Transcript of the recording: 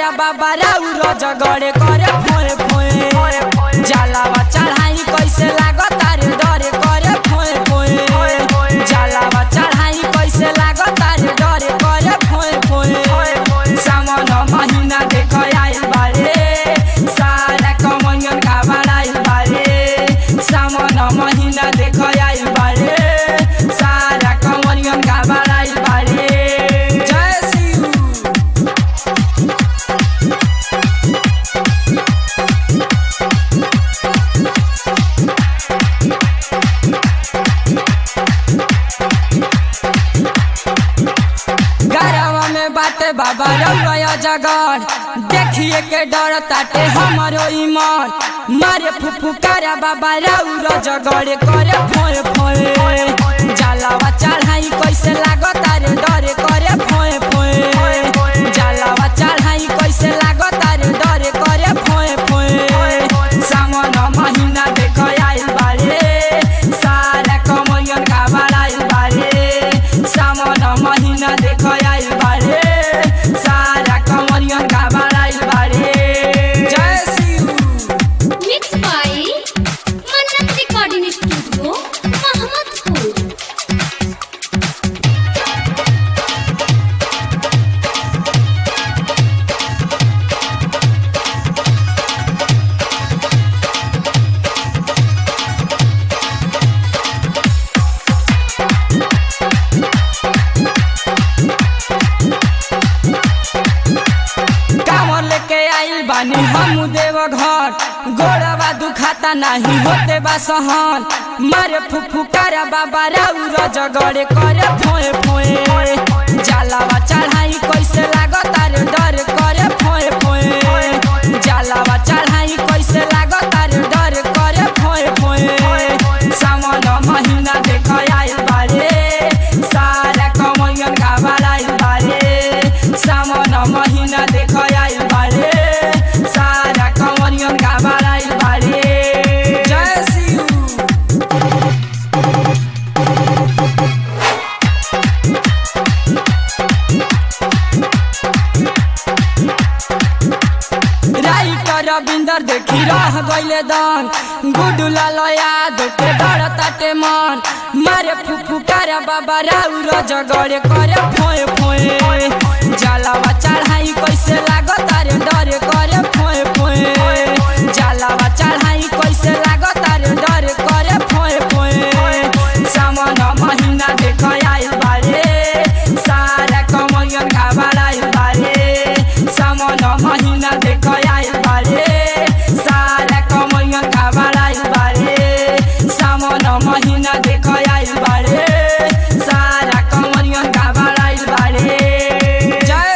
पुकारा बाबा राउर जगड़े करे फोए फोए जलावा चढ़ाई कैसे लागता रे डरे करे फोए फोए जलावा चढ़ाई कैसे लागता रे डरे करे फोए फोए सावन महीना देख आइल बारे सारा कमयन का बनाइल बारे सावन महीना देख आइल बारे सारा कमयन का बनाइल बारे। बाटे बाबा रउआ जगड़ देखिए के डर ताटे हमारो ईमान मारे फुफुकारा बाबा राउर जगड़े करे फोए फोए जलावा चढ़ाई कैसे लागता रे डरे करे फोए फोए जलावा चढ़ाई कैसे लागता रे डरे करे फोए फोए सावन महीना देख आइल बारे सारा कमयन का बनाइल बारे सावन महीना देख आइल बारे सारा कमरियन का बनाइल बारे। जय शिव मिक्स बाय मन्नत रिकॉर्डिंग स्टूडियो महमदपुर। बानी हम देव घर गोड़वा दुखाता नहीं होते बा सहन मारे फुफुकारा बाबा राउर जगड़े करे फोए फोए जलावा चढ़ाई कैसे लागता रे डर करे फोए फोए जलावा चढ़ाई कैसे लागता रे डर करे फोए फोए सावन महीना देख आइल बारे सारा कमयन का बनाइल बारे सावन महीना देख आइल बारे सारा कमरियन का बनाइल बारे। जय शिव राइटर रविंदर देखी रह गइले दन गुडुला याद के डर ताटे मन मारे फुफुकारा बाबा राउर जगड़े करे फोए फोए जलावा चढ़ाई कैसे